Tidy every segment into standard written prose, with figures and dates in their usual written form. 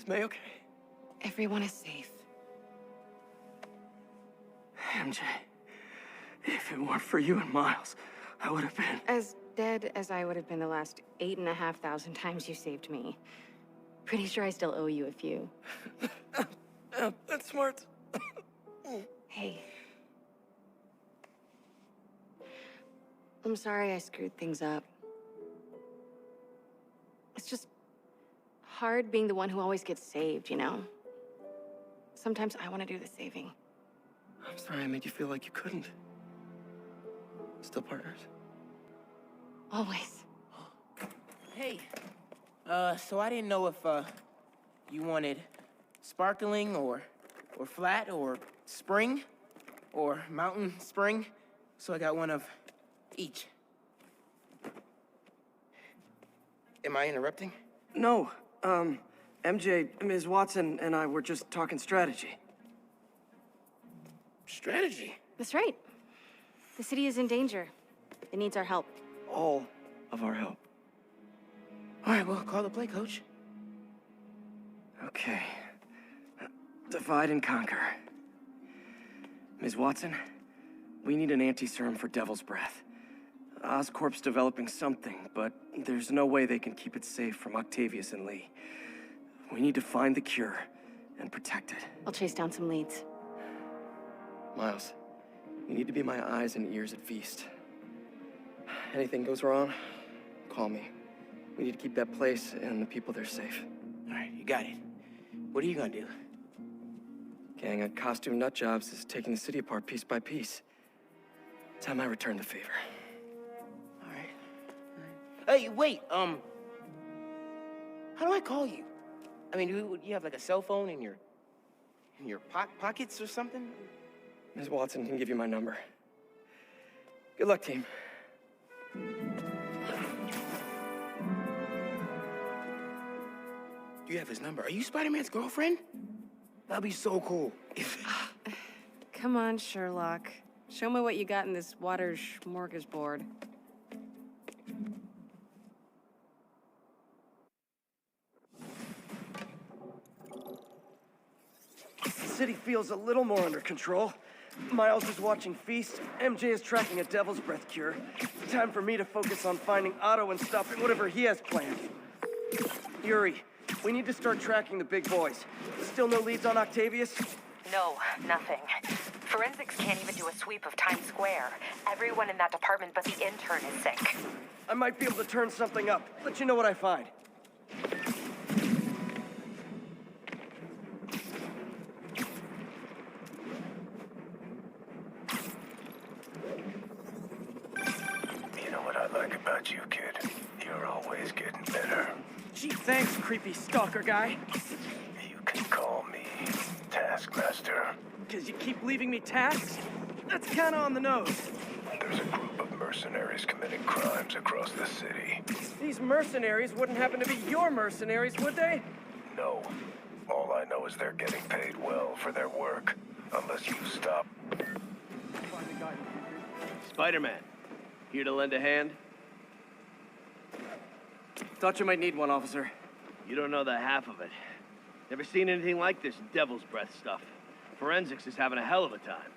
Is May okay? Everyone is safe. MJ, if it weren't for you and Miles, I would have been... As dead as I would have been the last 8,500 times you saved me. Pretty sure I still owe you a few. That's smart. Hey. I'm sorry I screwed things up. It's just hard being the one who always gets saved, you know? Sometimes I want to do the saving. I'm sorry I made you feel like you couldn't. Still partners? Always. Hey, so I didn't know if, you wanted sparkling or flat or spring or mountain spring, so I got one of each. Am I interrupting? No, MJ, Ms. Watson and I were just talking strategy. Strategy? That's right. The city is in danger. It needs our help. All of our help. All right, well, call the play, Coach. Okay. Divide and conquer. Ms. Watson, we need an anti-serum for Devil's Breath. Oscorp's developing something, but there's no way they can keep it safe from Octavius and Lee. We need to find the cure and protect it. I'll chase down some leads. Miles, you need to be my eyes and ears at Feast. Anything goes wrong, call me. We need to keep that place and the people there safe. All right, you got it. What are you gonna do? Gang of costume nut jobs is taking the city apart piece by piece. Time I return the favor. All right. Hey, wait, how do I call you? I mean, do you have like a cell phone in your pockets or something? Ms. Watson can give you my number. Good luck, team. You have his number. Are you Spider-Man's girlfriend? That'd be so cool. Come on, Sherlock. Show me what you got in this water smorgasbord. The city feels a little more under control. Miles is watching Feast. MJ is tracking a Devil's Breath cure. Time for me to focus on finding Otto and stopping whatever he has planned. Yuri, we need to start tracking the big boys. Still no leads on Octavius? No, nothing. Forensics can't even do a sweep of Times Square. Everyone in that department but the intern is sick. I might be able to turn something up. Let you know what I find. You know what I like about you, kid? You're always getting better. Gee, thanks, creepy stalker guy. You can call me Taskmaster. Because you keep leaving me tasks? That's kinda on the nose. There's a group of mercenaries committing crimes across the city. These mercenaries wouldn't happen to be your mercenaries, would they? No. All I know is they're getting paid well for their work. Unless you stop. Spider-Man, here to lend a hand? Thought you might need one, officer. You don't know the half of it. Never seen anything like this Devil's Breath stuff. Forensics is having a hell of a time.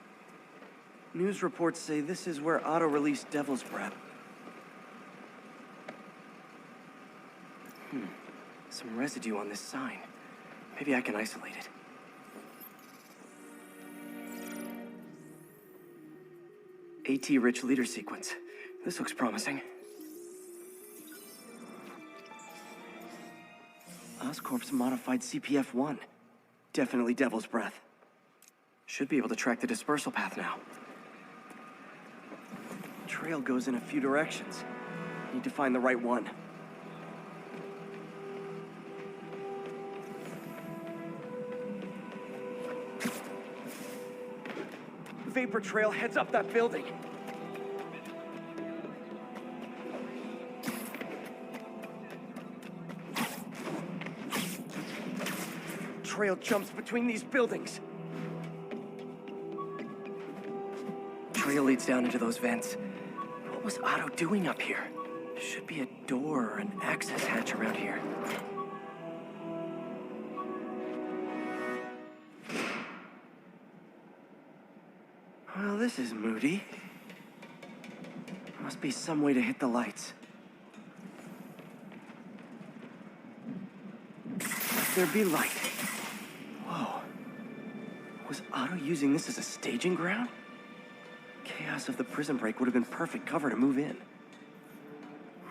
News reports say this is where Otto released Devil's Breath. Some residue on this sign. Maybe I can isolate it. AT-rich leader sequence. This looks promising. Oscorp's modified CPF-1. Definitely Devil's Breath. Should be able to track the dispersal path now. Trail goes in a few directions. Need to find the right one. Vapor trail heads up that building. Trail jumps between these buildings. Trail leads down into those vents. What was Otto doing up here? Should be a door or an access hatch around here. Well, this is moody. Must be some way to hit the lights. Let there be light. Whoa. Was Otto using this as a staging ground? Chaos of the prison break would have been perfect cover to move in.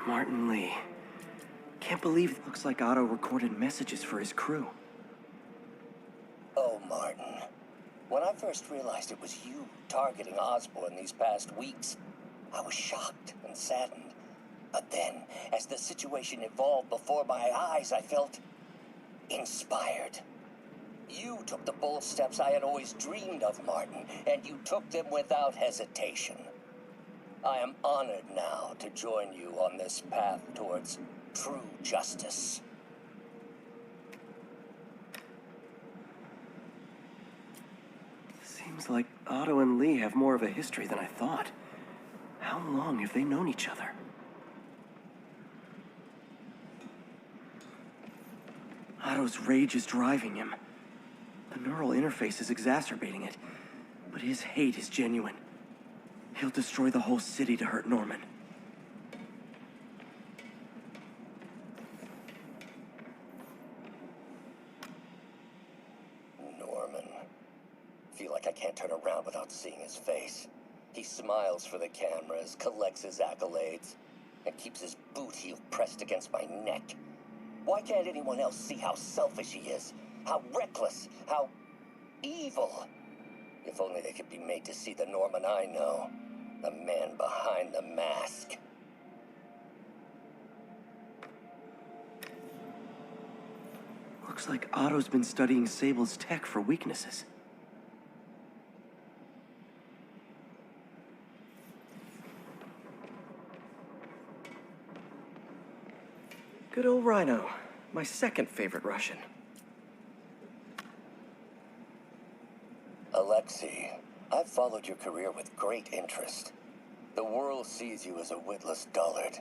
Martin Lee. Can't believe it looks like Otto recorded messages for his crew. Oh, Martin. When I first realized it was you targeting Osborn these past weeks, I was shocked and saddened. But then, as the situation evolved before my eyes, I felt inspired. You took the bold steps I had always dreamed of, Martin, and you took them without hesitation. I am honored now to join you on this path towards true justice. Seems like Otto and Lee have more of a history than I thought. How long have they known each other? Otto's rage is driving him. The neural interface is exacerbating it, but his hate is genuine. He'll destroy the whole city to hurt Norman. Norman. Feel like I can't turn around without seeing his face. He smiles for the cameras, collects his accolades, and keeps his boot heel pressed against my neck. Why can't anyone else see how selfish he is? How reckless? How evil? If only they could be made to see the Norman I know. The man behind the mask. Looks like Otto's been studying Sable's tech for weaknesses. Good old Rhino. My second favorite Russian. Alexei, I've followed your career with great interest. The world sees you as a witless dullard.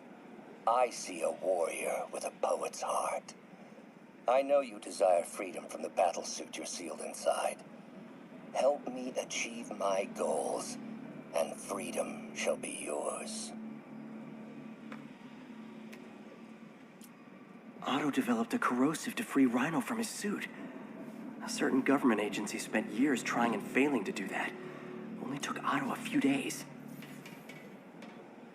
I see a warrior with a poet's heart. I know you desire freedom from the battlesuit you're sealed inside. Help me achieve my goals, and freedom shall be yours. Otto developed a corrosive to free Rhino from his suit. A certain government agency spent years trying and failing to do that. Only took Otto a few days.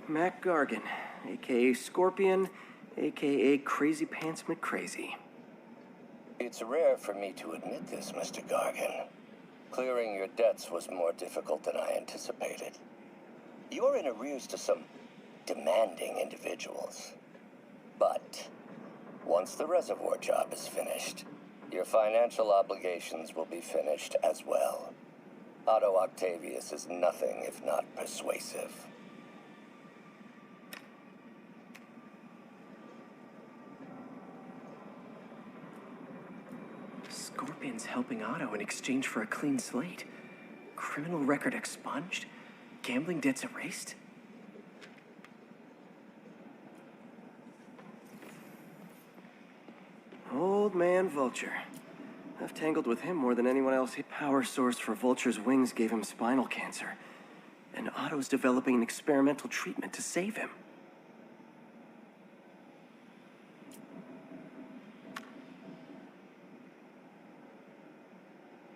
Mac Gargan, a.k.a. Scorpion, a.k.a. Crazy Pants McCrazy. It's rare for me to admit this, Mr. Gargan. Clearing your debts was more difficult than I anticipated. You're in arrears to some demanding individuals. But once the reservoir job is finished, your financial obligations will be finished as well. Otto Octavius is nothing if not persuasive. Scorpion's helping Otto in exchange for a clean slate. Criminal record expunged? Gambling debts erased? Old man Vulture. I've tangled with him more than anyone else. Power source for Vulture's wings gave him spinal cancer. And Otto's developing an experimental treatment to save him.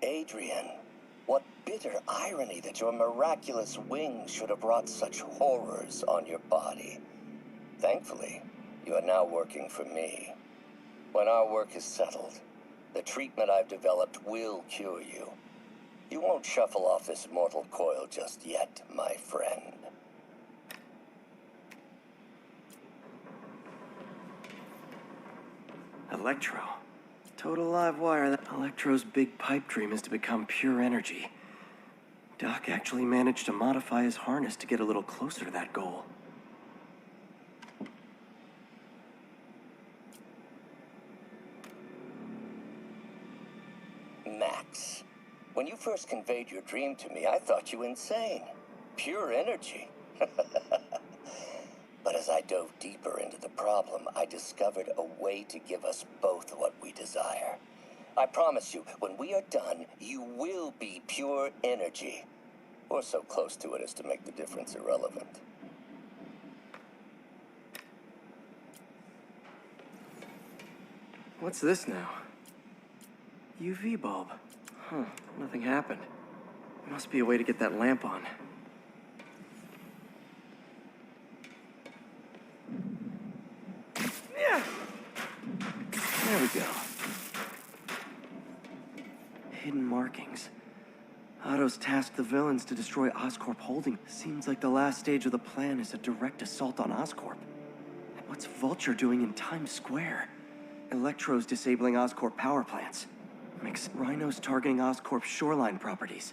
Adrian, what bitter irony that your miraculous wings should have brought such horrors on your body. Thankfully, you are now working for me. When our work is settled, the treatment I've developed will cure you. You won't shuffle off this mortal coil just yet, my friend. Electro. Total live wire. That Electro's big pipe dream is to become pure energy. Doc actually managed to modify his harness to get a little closer to that goal. Max, when you first conveyed your dream to me, I thought you insane. Pure energy. But as I dove deeper into the problem, I discovered a way to give us both what we desire. I promise you, when we are done, you will be pure energy. Or so close to it as to make the difference irrelevant. What's this now? UV bulb. Huh, nothing happened. Must be a way to get that lamp on. Yeah. There we go. Hidden markings. Otto's tasked the villains to destroy Oscorp Holding. Seems like the last stage of the plan is a direct assault on Oscorp. What's Vulture doing in Times Square? Electro's disabling Oscorp power plants. Rhino's targeting Oscorp's shoreline properties.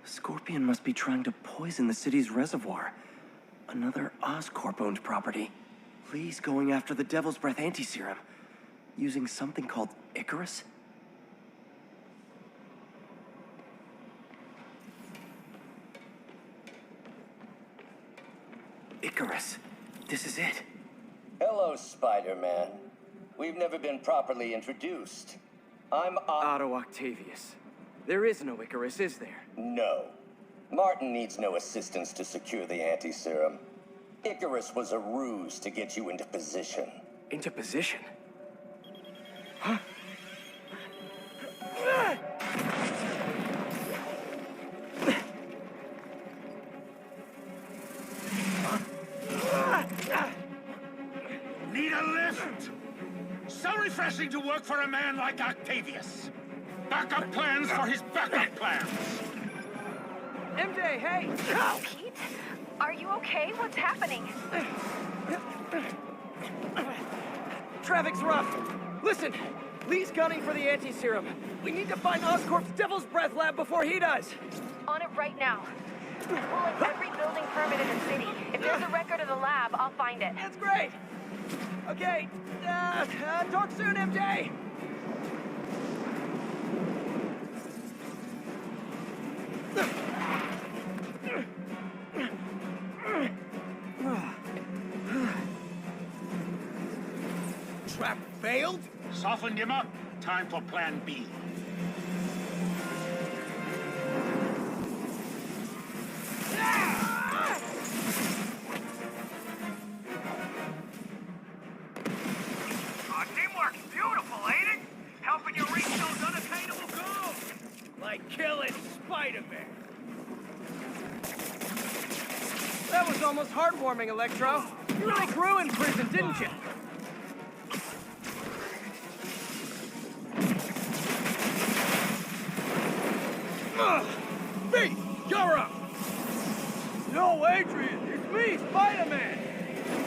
Scorpion must be trying to poison the city's reservoir. Another Oscorp-owned property. Lee's going after the Devil's Breath anti-serum. Using something called Icarus? Icarus. This is it. Hello, Spider-Man. We've never been properly introduced. I'm Otto Octavius. There is no Icarus, is there? No. Martin needs no assistance to secure the anti-serum. Icarus was a ruse to get you into position. Into position? Huh? Need a lift? So refreshing to work for a man like Octavius. Backup plans for his backup plans. MJ, hey! Pete? Are you okay? What's happening? Traffic's rough. Listen, Lee's gunning for the anti-serum. We need to find Oscorp's Devil's Breath lab before he does. On it right now. We'll like every building permit in the city. If there's a record of the lab, I'll find it. That's great. Okay, talk soon, MJ. Trap failed? Softened him up. Time for plan B. Teamwork's beautiful, ain't it? Helping you reach those unattainable goals. Like killing Spiderman. That was almost heartwarming, Electro. You really grew in prison, didn't you? Me, you're up. No, Adrian, it's me, Spider-Man.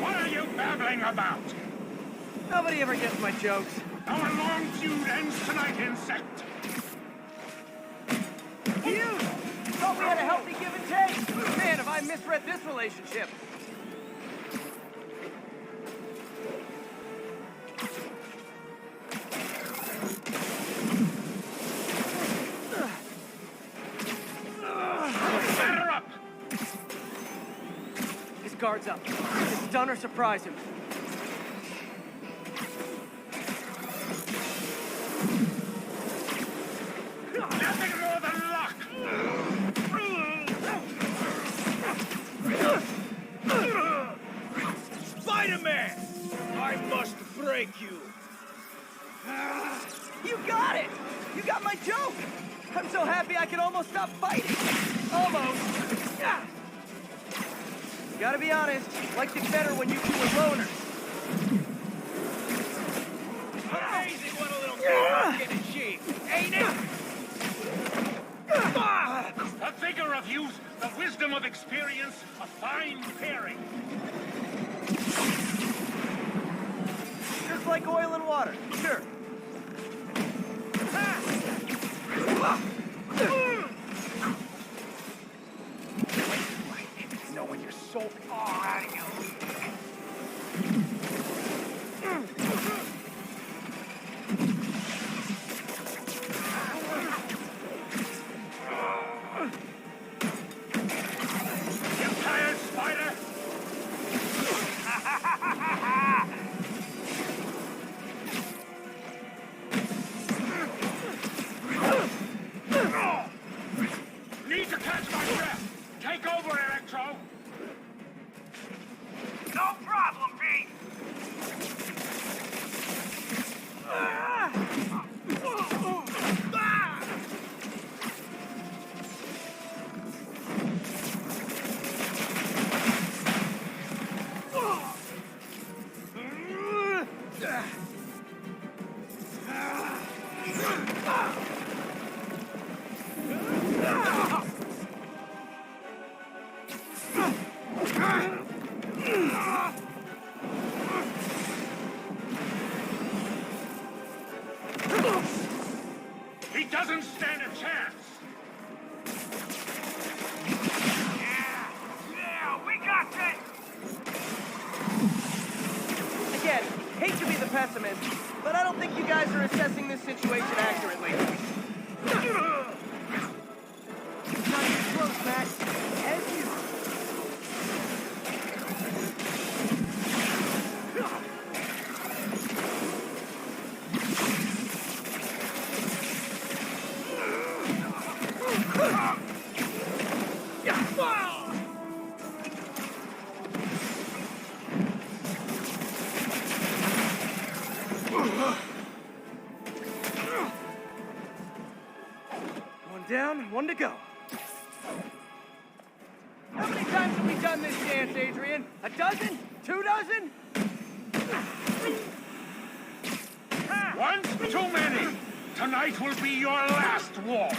What are you babbling about? Nobody ever gets my jokes. Our long feud ends tonight, insect. You thought we had a healthy give and take. Man, have I misread this relationship. Batter up! His guard's up. Just stun or surprise him. Nothing more than luck! Spider-Man! I must break you. You got it! You got my joke! I'm so happy I can almost stop fighting! Almost! Gotta be honest, liked it better when you two were loners. Amazing what a little teamwork can achieve, ain't it? The vigor of youth, the wisdom of experience, a fine pairing. Just like oil and water, sure. Know when you're so far out of you. You tired, Spider? Need to catch my breath. He doesn't stand a chance. Yeah, we got this. Again, hate to be the pessimist, but I don't think you guys are assessing this situation accurately. Not even close, Matt. As you. One down, one to go. How many times have we done this dance, Adrian? A dozen? 2 dozen? One's too many. Tonight will be your last waltz.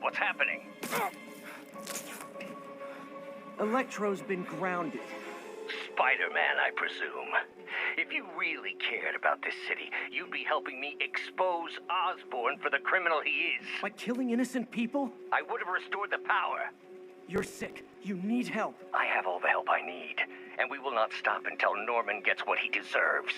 What's happening? Electro's been grounded. Spider-Man, I presume. If you really cared about this city, you'd be helping me expose Osborn for the criminal he is. By killing innocent people? I would have restored the power. You're sick. You need help. I have all the help I need, and we will not stop until Norman gets what he deserves.